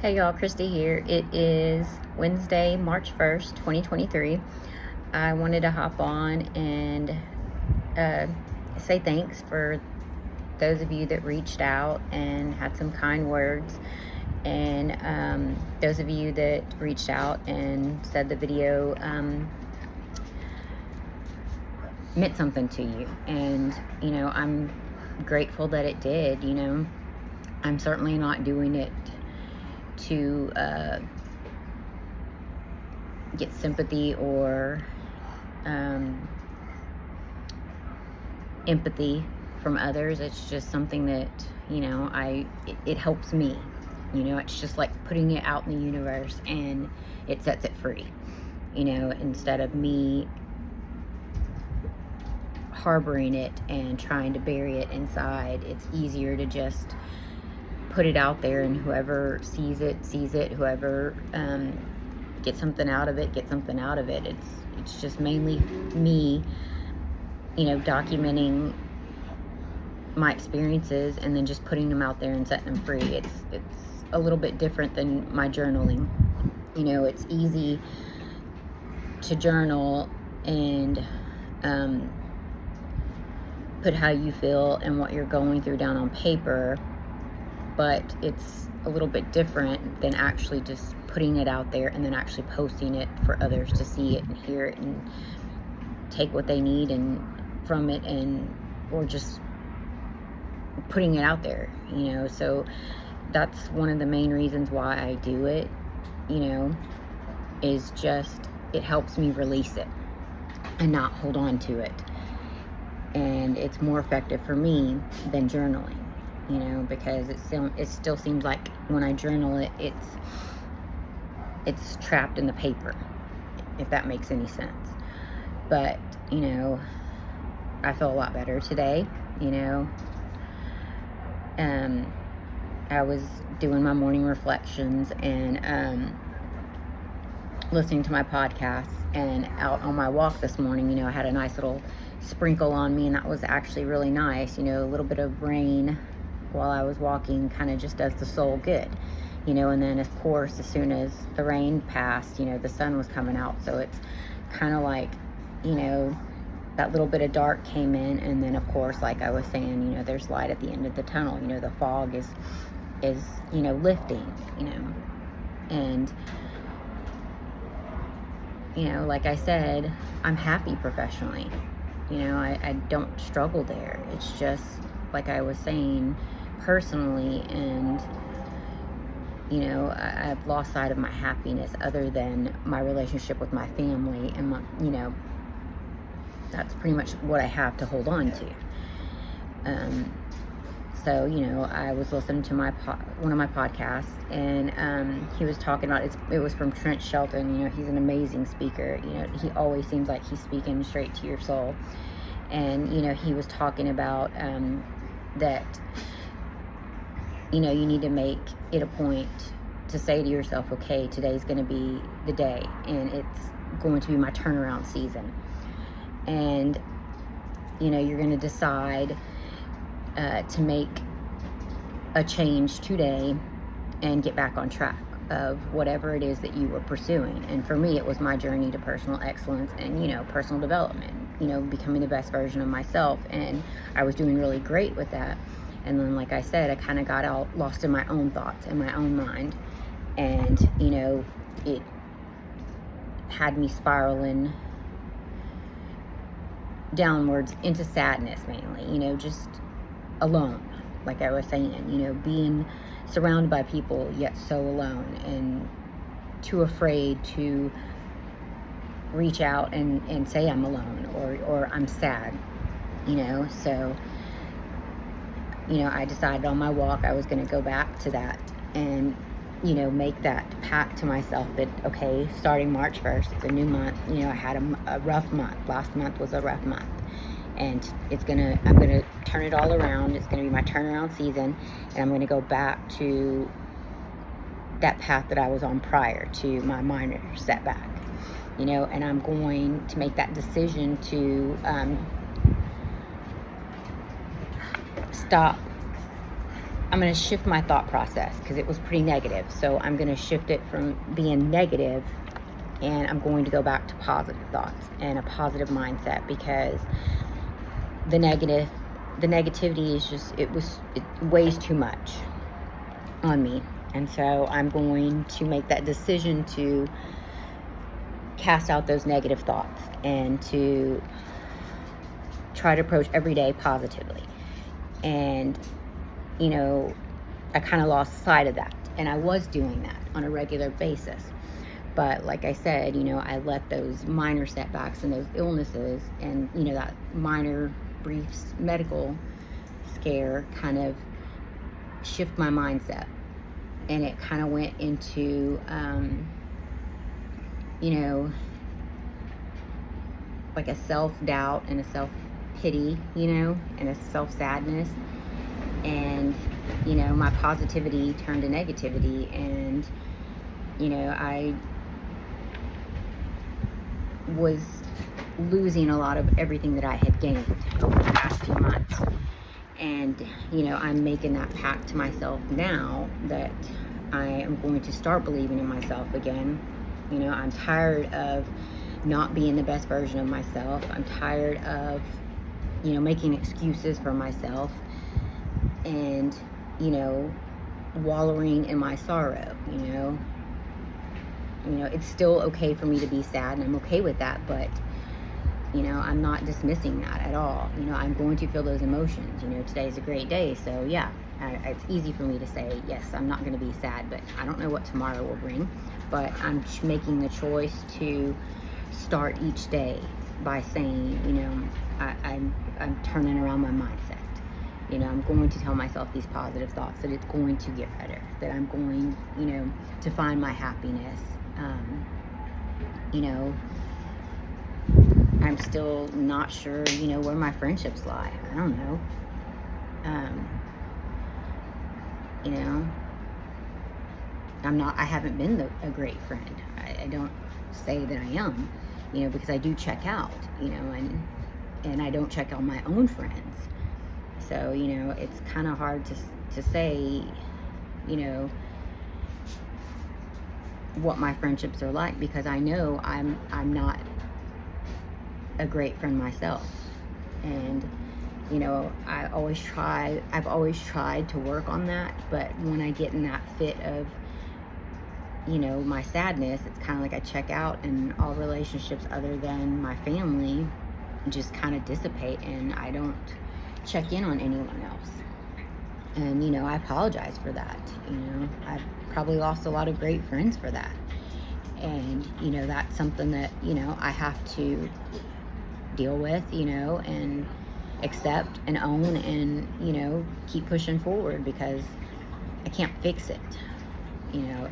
Hey y'all, Christy here. It is Wednesday, March 1st, 2023. I wanted to hop on and say thanks for those of you that reached out and had some kind words, and those of you that reached out and said the video meant something to you. And, I'm grateful that it did. I'm certainly not doing it to get sympathy or empathy from others. It's just something that it helps me. It's just like putting it out in the universe and it sets it free. Instead of me harboring it and trying to bury it inside, it's easier to just put it out there, and whoever sees it. Whoever gets something out of it, It's just mainly me, documenting my experiences and then just putting them out there and setting them free. It's a little bit different than my journaling. It's easy to journal and put how you feel and what you're going through down on paper, but it's a little bit different than actually just putting it out there and then actually posting it for others to see it and hear it and take what they need and from it, or just putting it out there. So that's one of the main reasons why I do it, is just it helps me release it and not hold on to it. And it's more effective for me than journaling. Because it still seems like when I journal it, it's trapped in the paper, if that makes any sense. But, I feel a lot better today. I was doing my morning reflections and listening to my podcasts, and out on my walk this morning, I had a nice little sprinkle on me, and that was actually really nice. A little bit of rain while I was walking kind of just does the soul good, and then of course as soon as the rain passed, the sun was coming out, so it's kind of like, that little bit of dark came in, and then of course, like I was saying, there's light at the end of the tunnel. The fog is lifting, and like I said, I'm happy professionally. I don't struggle there. It's just like I was saying, personally, and I've lost sight of my happiness other than my relationship with my family, and my, that's pretty much what I have to hold on to. So I was listening to one of my podcasts, and he was talking about it was from Trent Shelton. He's an amazing speaker. He always seems like he's speaking straight to your soul, and he was talking about that you need to make it a point to say to yourself, okay, today's going to be the day, and it's going to be my turnaround season. And you're going to decide to make a change today and get back on track of whatever it is that you were pursuing. And for me, it was my journey to personal excellence and personal development, becoming the best version of myself. And I was doing really great with that. And then, like I said, I kind of got all lost in my own thoughts and my own mind. And, it had me spiraling downwards into sadness mainly, just alone, like I was saying, being surrounded by people, yet so alone and too afraid to reach out and say I'm alone or I'm sad, so I decided on my walk I was going to go back to that and make that pact to myself that, okay, starting March 1st, it's a new month. I had a rough month. Last month was a rough month, and I'm gonna turn it all around. It's gonna be my turnaround season, and I'm gonna go back to that path that I was on prior to my minor setback, and I'm going to make that decision to stop I'm going to shift my thought process because it was pretty negative. So I'm going to shift it from being negative, and I'm going to go back to positive thoughts and a positive mindset, because the negativity is just, it weighs too much on me. And so I'm going to make that decision to cast out those negative thoughts and to try to approach every day positively. And, you know, I kind of lost sight of that. And I was doing that on a regular basis. But like I said, you know, I let those minor setbacks and those illnesses and, you know, that minor brief medical scare kind of shift my mindset. And it kind of went into, you know, like a self-doubt and a self-pity, you know, and a self-sadness. And, you know, my positivity turned to negativity. And, you know, I was losing a lot of everything that I had gained over the past few months. And, you know, I'm making that pact to myself now that I am going to start believing in myself again. You know, I'm tired of not being the best version of myself. I'm tired of, you know, making excuses for myself and, you know, wallowing in my sorrow, you know. You know, it's still okay for me to be sad, and I'm okay with that, but, you know, I'm not dismissing that at all. You know, I'm going to feel those emotions. You know, today's a great day, so yeah, it's easy for me to say, yes, I'm not going to be sad, but I don't know what tomorrow will bring. But I'm making the choice to start each day by saying, you know, I'm turning around my mindset. You know, I'm going to tell myself these positive thoughts, that it's going to get better, that I'm going, you know, to find my happiness. You know, I'm still not sure, you know, where my friendships lie. I don't know. You know, I haven't been a great friend. I don't say that I am, you know, because I do check out, you know, and I don't check on my own friends. So, you know, it's kind of hard to say, you know, what my friendships are like, because I know I'm not a great friend myself. And, you know, I've always tried to work on that, but when I get in that fit of, you know, my sadness, it's kind of like I check out, and all relationships other than my family just kind of dissipate, and I don't check in on anyone else. And, you know, I apologize for that. You know, I've probably lost a lot of great friends for that. And, you know, that's something that, you know, I have to deal with, you know, and accept and own, and, you know, keep pushing forward, because I can't fix it. You know,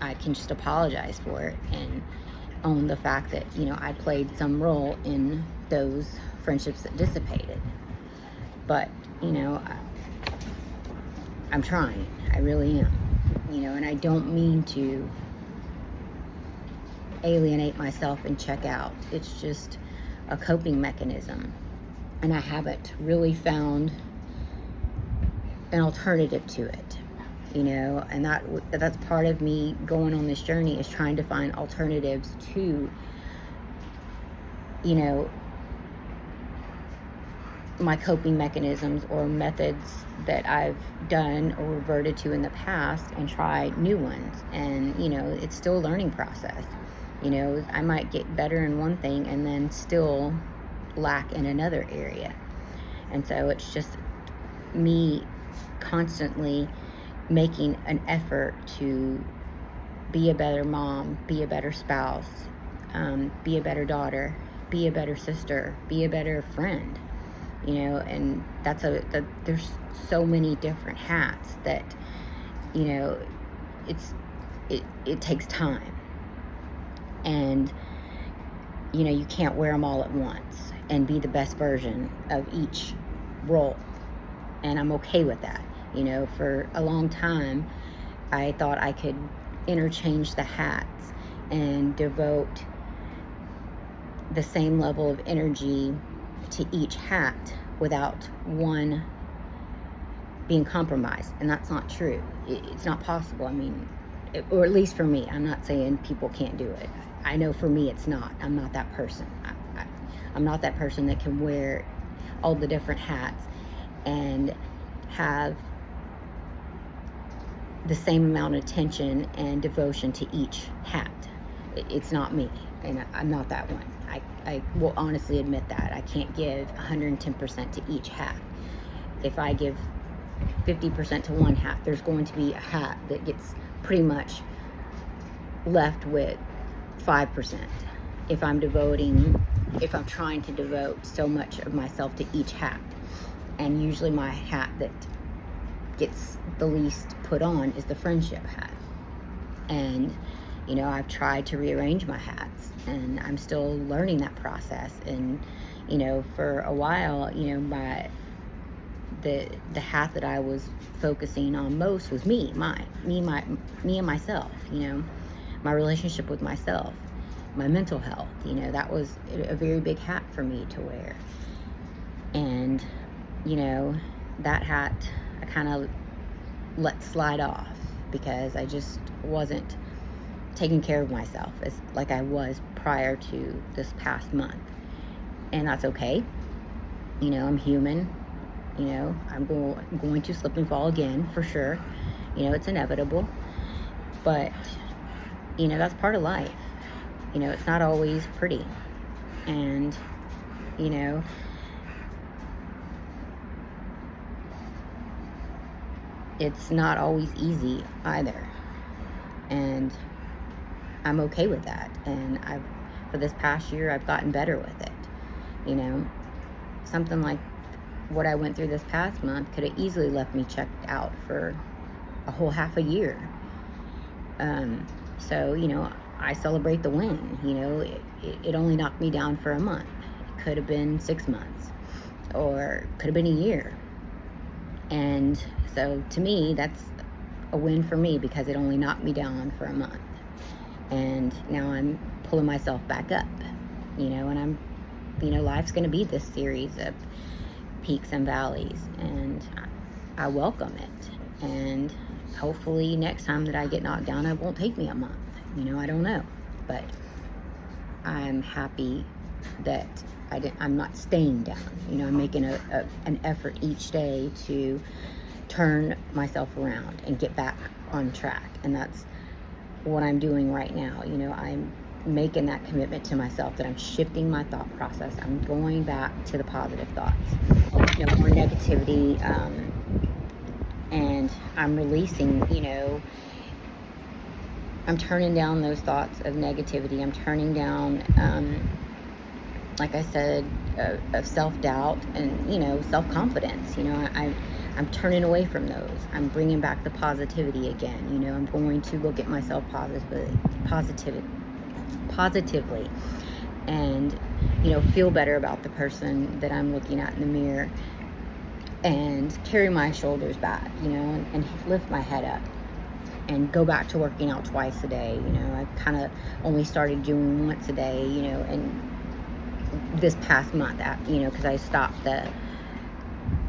I can just apologize for it and own the fact that, you know, I played some role in those friendships that dissipated. But, you know, I'm trying. I really am. You know, and I don't mean to alienate myself and check out. It's just a coping mechanism. And I haven't really found an alternative to it. You know, and that's part of me going on this journey, is trying to find alternatives to, you know, my coping mechanisms or methods that I've done or reverted to in the past, and try new ones. And, you know, it's still a learning process. You know, I might get better in one thing and then still lack in another area. And so it's just me constantly making an effort to be a better mom, be a better spouse, be a better daughter, be a better sister, be a better friend. You know, and there's so many different hats that, you know, it takes time, and, you know, you can't wear them all at once and be the best version of each role. And I'm okay with that. You know, for a long time, I thought I could interchange the hats and devote the same level of energy to each hat without one being compromised, and that's not true. It's not possible. I mean, or at least for me. I'm not saying people can't do it. I know for me it's not. I'm not that person. I'm not that person that can wear all the different hats and have the same amount of attention and devotion to each hat. It's not me, and I'm not that one. I will honestly admit that. I can't give 110% to each hat. If I give 50% to one hat, there's going to be a hat that gets pretty much left with 5%. If I'm trying to devote so much of myself to each hat. And usually my hat that gets the least put on is the friendship hat. And I've tried to rearrange my hats, and I'm still learning that process. And for a while, the hat that I was focusing on most was me and myself. My relationship with myself, my mental health. That was a very big hat for me to wear. And that hat I kind of let slide off because I just wasn't taking care of myself as like I was prior to this past month. And that's okay. I'm human. I'm going to slip and fall again for sure. It's inevitable. But that's part of life. It's not always pretty. And it's not always easy either. And I'm okay with that. And for this past year, I've gotten better with it. Something like what I went through this past month could have easily left me checked out for a whole half a year. So, I celebrate the win. It only knocked me down for a month. It could have been 6 months, or could have been a year. And so to me, that's a win for me because it only knocked me down for a month. And now I'm pulling myself back up, and I'm, life's going to be this series of peaks and valleys, and I welcome it. And hopefully next time that I get knocked down, it won't take me a month. I don't know, but I'm happy that I'm not staying down. I'm making an effort each day to turn myself around and get back on track. And that's what I'm doing right now. I'm making that commitment to myself that I'm shifting my thought process. I'm going back to the positive thoughts, more negativity, and I'm releasing, I'm turning down those thoughts of negativity. I'm turning down, like I said, of self-doubt and, self-confidence. I'm turning away from those. I'm bringing back the positivity again. I'm going to look at myself positively and, feel better about the person that I'm looking at in the mirror, and carry my shoulders back, and lift my head up. And go back to working out twice a day. I kind of only started doing once a day, and this past month, because I stopped the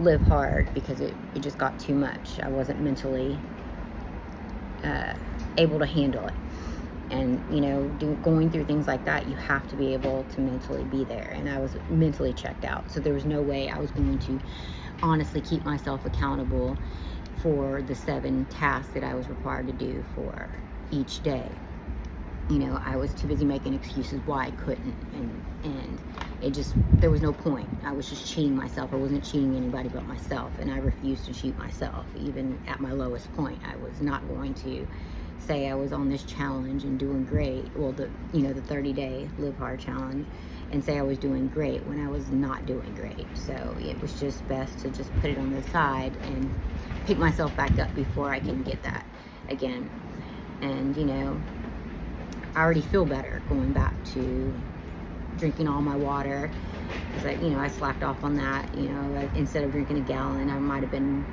Live Hard because it just got too much. I wasn't mentally able to handle it. And, going through things like that, you have to be able to mentally be there. And I was mentally checked out. So there was no way I was going to honestly keep myself accountable for the 7 tasks that I was required to do for each day. I was too busy making excuses why I couldn't, and there was no point. I was just cheating myself. I wasn't cheating anybody but myself, and I refused to cheat myself. Even at my lowest point, I was not going to say I was on this challenge and doing great. Well, the 30-day Live Hard challenge, and say I was doing great when I was not doing great. So it was just best to just put it on the side and pick myself back up before I can get that again. And I already feel better going back to drinking all my water, because I slacked off on that. Instead of drinking a gallon, I might have been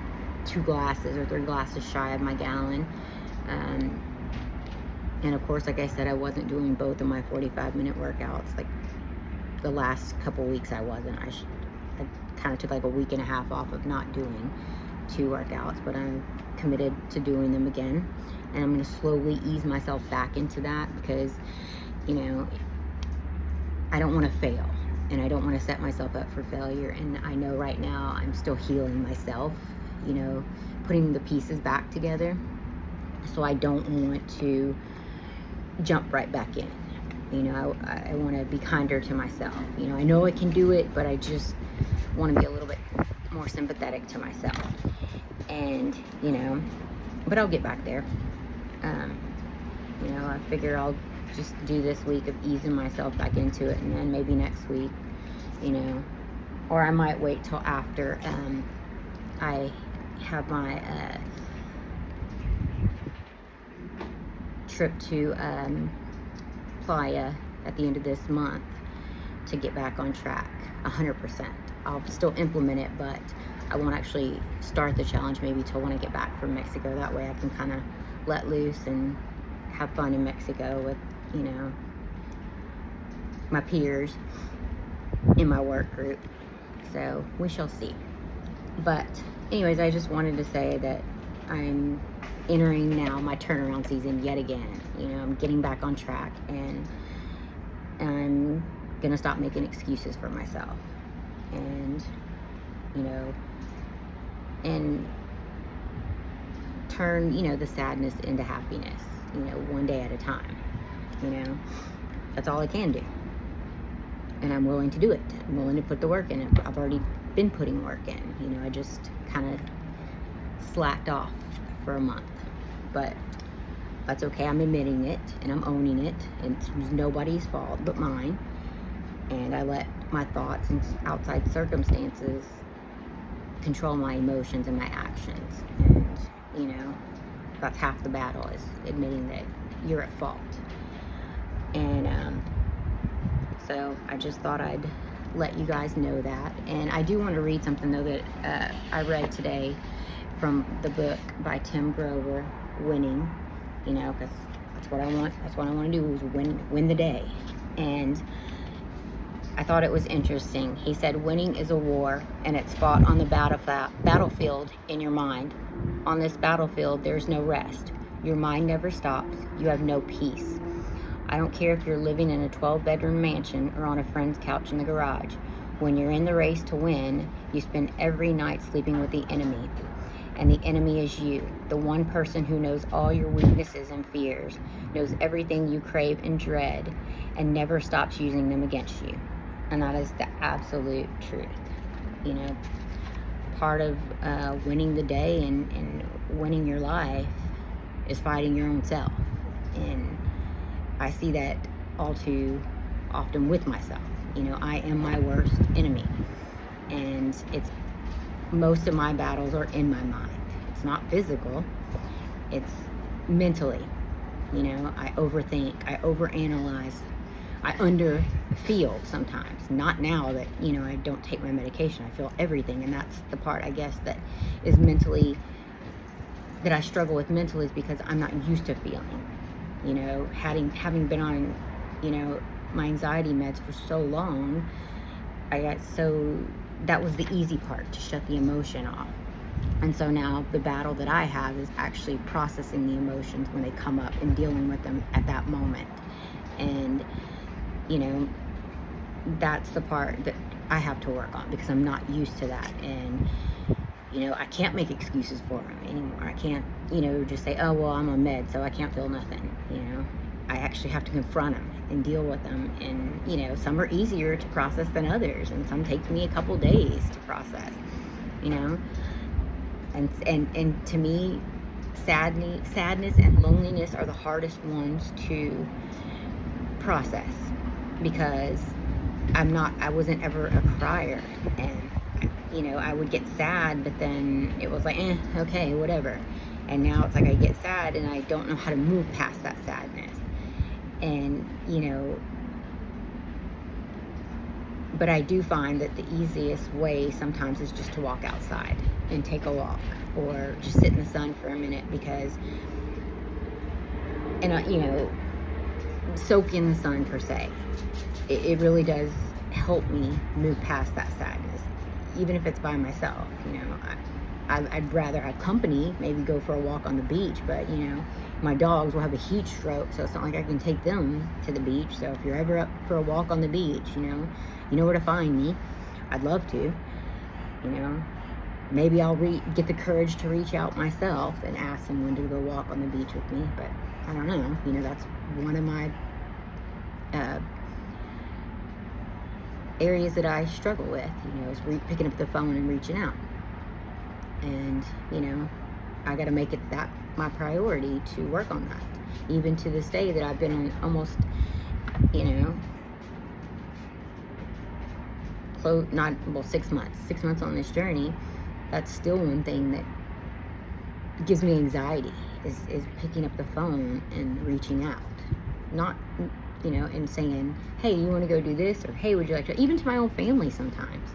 2 glasses or 3 glasses shy of my gallon. And of course, like I said, I wasn't doing both of my 45-minute workouts. Like the last couple weeks I wasn't. I kind of took like a week and a half off of not doing 2 workouts, but I'm committed to doing them again. And I'm going to slowly ease myself back into that because, you know, I don't want to fail and I don't want to set myself up for failure. And I know right now I'm still healing myself, you know, putting the pieces back together. So I don't want to jump right back in. You know, I want to be kinder to myself. You know, I know I can do it, but I just want to be a little bit more sympathetic to myself. And, you know, but I'll get back there. You know, I figure I'll just do this week of easing myself back into it, and then maybe next week, you know, or I might wait till after I have my trip to Playa at the end of this month to get back on track 100%. I'll still implement it, but I won't actually start the challenge maybe till when I get back from Mexico. That way I can kind of let loose and have fun in Mexico with, you know, my peers in my work group. So we shall see. But anyways, I just wanted to say that I'm entering now my turnaround season yet again. You know, I'm getting back on track, and I'm gonna stop making excuses for myself, and, you know, and turn, you know, the sadness into happiness, you know, one day at a time. You know, that's all I can do, and I'm willing to do it. I'm willing to put the work in. I've already been putting work in. You know, I just kind of slacked off for a month, but that's okay. I'm admitting it and I'm owning it, and it's nobody's fault but mine. And I let my thoughts and outside circumstances control my emotions and my actions. And, you know, that's half the battle, is admitting that you're at fault. And so I just thought I'd let you guys know that. And I do want to read something though that I read today from the book by Tim Grover, Winning. You know, because that's what I want. That's what I want to do, is win the day. And I thought it was interesting. He said, winning is a war, and it's fought on the battlefield in your mind. On this battlefield, there's no rest. Your mind never stops. You have no peace. I don't care if you're living in a 12-bedroom mansion or on a friend's couch in the garage. When you're in the race to win, you spend every night sleeping with the enemy. And the enemy is you, the one person who knows all your weaknesses and fears, knows everything you crave and dread, and never stops using them against you. And that is the absolute truth. You know, part of winning the day and winning your life is fighting your own self. And I see that all too often with myself. You know, I am my worst enemy. And it's most of my battles are in my mind. It's not physical, it's mentally. You know, I overthink, I overanalyze, I underfeel sometimes. Not now that, you know, I don't take my medication. I feel everything, and that's the part, I guess, that is mentally, that I struggle with mentally, is because I'm not used to feeling. You know, having been on, you know, my anxiety meds for so long, that was the easy part, to shut the emotion off. And so now the battle that I have is actually processing the emotions when they come up and dealing with them at that moment. And, you know, that's the part that I have to work on, because I'm not used to that. And, you know, I can't make excuses for them anymore. I can't, you know, just say, oh, well, I'm on med, so I can't feel nothing, you know. I actually have to confront them and deal with them. And, you know, some are easier to process than others, and some take me a couple days to process, you know. And to me, sadness and loneliness are the hardest ones to process, because I wasn't ever a crier. And, you know, I would get sad, but then it was like, okay, whatever. And now it's like I get sad and I don't know how to move past that sadness. And, you know, but I do find that the easiest way sometimes is just to walk outside and take a walk, or just sit in the sun for a minute, because, and you know, soak in the sun per se. It really does help me move past that sadness, even if it's by myself. You know, I'd rather have company, maybe go for a walk on the beach, but you know, my dogs will have a heat stroke, so it's not like I can take them to the beach. So if you're ever up for a walk on the beach, you know where to find me. I'd love to, you know. Maybe I'll get the courage to reach out myself and ask someone to go walk on the beach with me, but I don't know. You know, that's one of my areas that I struggle with, you know, is picking up the phone and reaching out. And, you know, I got to make it that my priority to work on that. Even to this day that I've been on almost, you know, 6 months. 6 months on this journey, that's still one thing that gives me anxiety is picking up the phone and reaching out. Not, you know, and saying, hey, you want to go do this? Or, hey, would you like to? Even to my own family sometimes.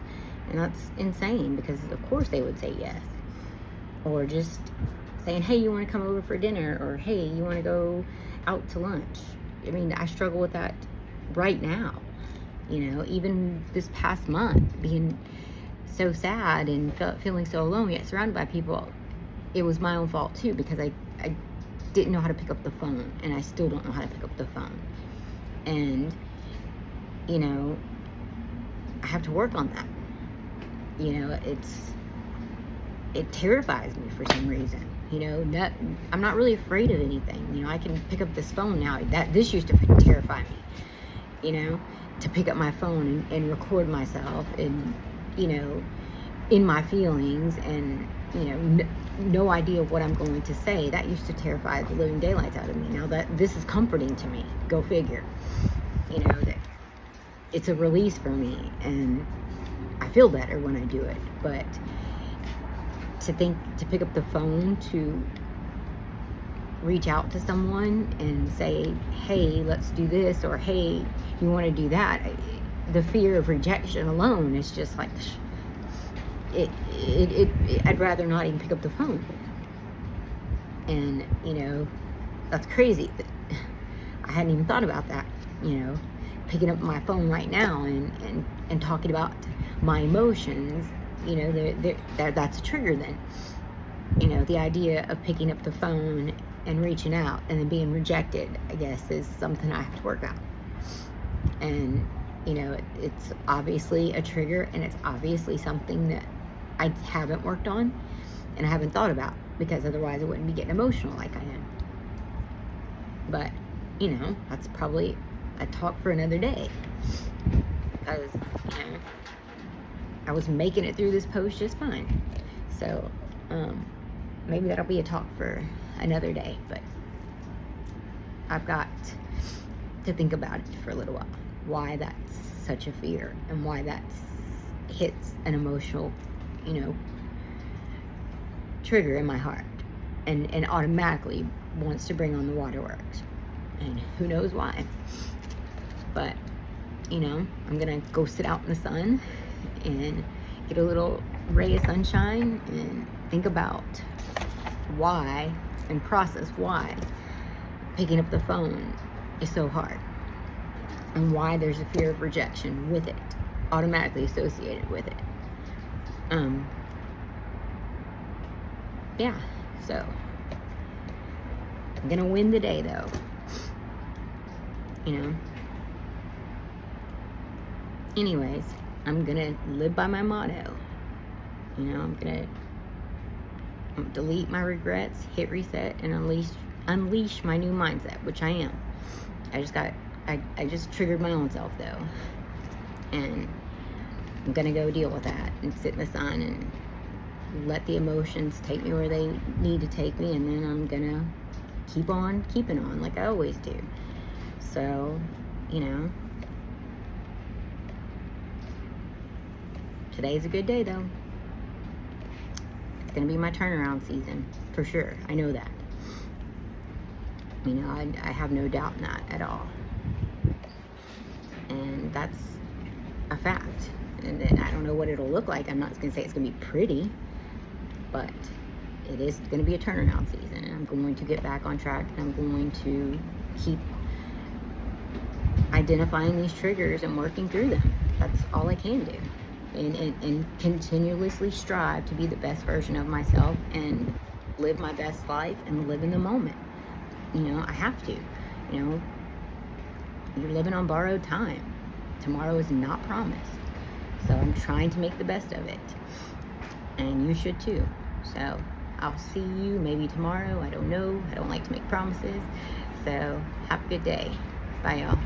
And that's insane because, of course, they would say yes. Or just saying, hey, you want to come over for dinner? Or, hey, you want to go out to lunch? I mean, I struggle with that right now. You know, even this past month, being so sad and feeling so alone, yet surrounded by people, it was my own fault too, because I didn't know how to pick up the phone, and I still don't know how to pick up the phone. And, you know, I have to work on that. You know, it terrifies me for some reason. You know, I'm not really afraid of anything. You know, I can pick up this phone now. This used to terrify me, you know, to pick up my phone and record myself and, you know, in my feelings and, you know, no idea what I'm going to say. That used to terrify the living daylights out of me. Now that this is comforting to me, go figure, you know, that it's a release for me and I feel better when I do it. But to pick up the phone to reach out to someone and say, hey, let's do this, or hey, you want to do that, the fear of rejection alone is just like, I'd rather not even pick up the phone. And, you know, that's crazy. I hadn't even thought about that, you know, picking up my phone right now and talking about my emotions, you know, that's a trigger then. You know, the idea of picking up the phone and reaching out and then being rejected, I guess, is something I have to work out. And, you know, it's obviously a trigger, and it's obviously something that I haven't worked on and I haven't thought about, because otherwise I wouldn't be getting emotional like I am. But, you know, that's probably a talk for another day, because, you know, I was making it through this post just fine. So, maybe that'll be a talk for another day, but I've got to think about it for a little while, why that's such a fear and why that hits an emotional, you know, trigger in my heart and automatically wants to bring on the waterworks, and who knows why. But, you know, I'm gonna go sit out in the sun and get a little ray of sunshine and think about why and process why picking up the phone is so hard and why there's a fear of rejection with it, automatically associated with it. Yeah, so I'm gonna win the day though, you know. Anyways, I'm gonna live by my motto. You know, I'm gonna delete my regrets, hit reset, and unleash my new mindset, which I am. I just triggered my own self though, and I'm gonna go deal with that and sit in the sun and let the emotions take me where they need to take me, and then I'm gonna keep on keeping on like I always do. So, you know, today's a good day though. It's gonna be my turnaround season for sure. I know that. You know, I have no doubt in that at all. And that's a fact. And then I don't know what it'll look like. I'm not gonna say it's gonna be pretty, but it is gonna be a turnaround season, and I'm going to get back on track, and I'm going to keep identifying these triggers and working through them. That's all I can do. and continuously strive to be the best version of myself and live my best life and live in the moment. You know, I have to. You know, you're living on borrowed time. Tomorrow is not promised. So I'm trying to make the best of it. And you should too. So I'll see you maybe tomorrow. I don't know. I don't like to make promises. So have a good day. Bye, y'all.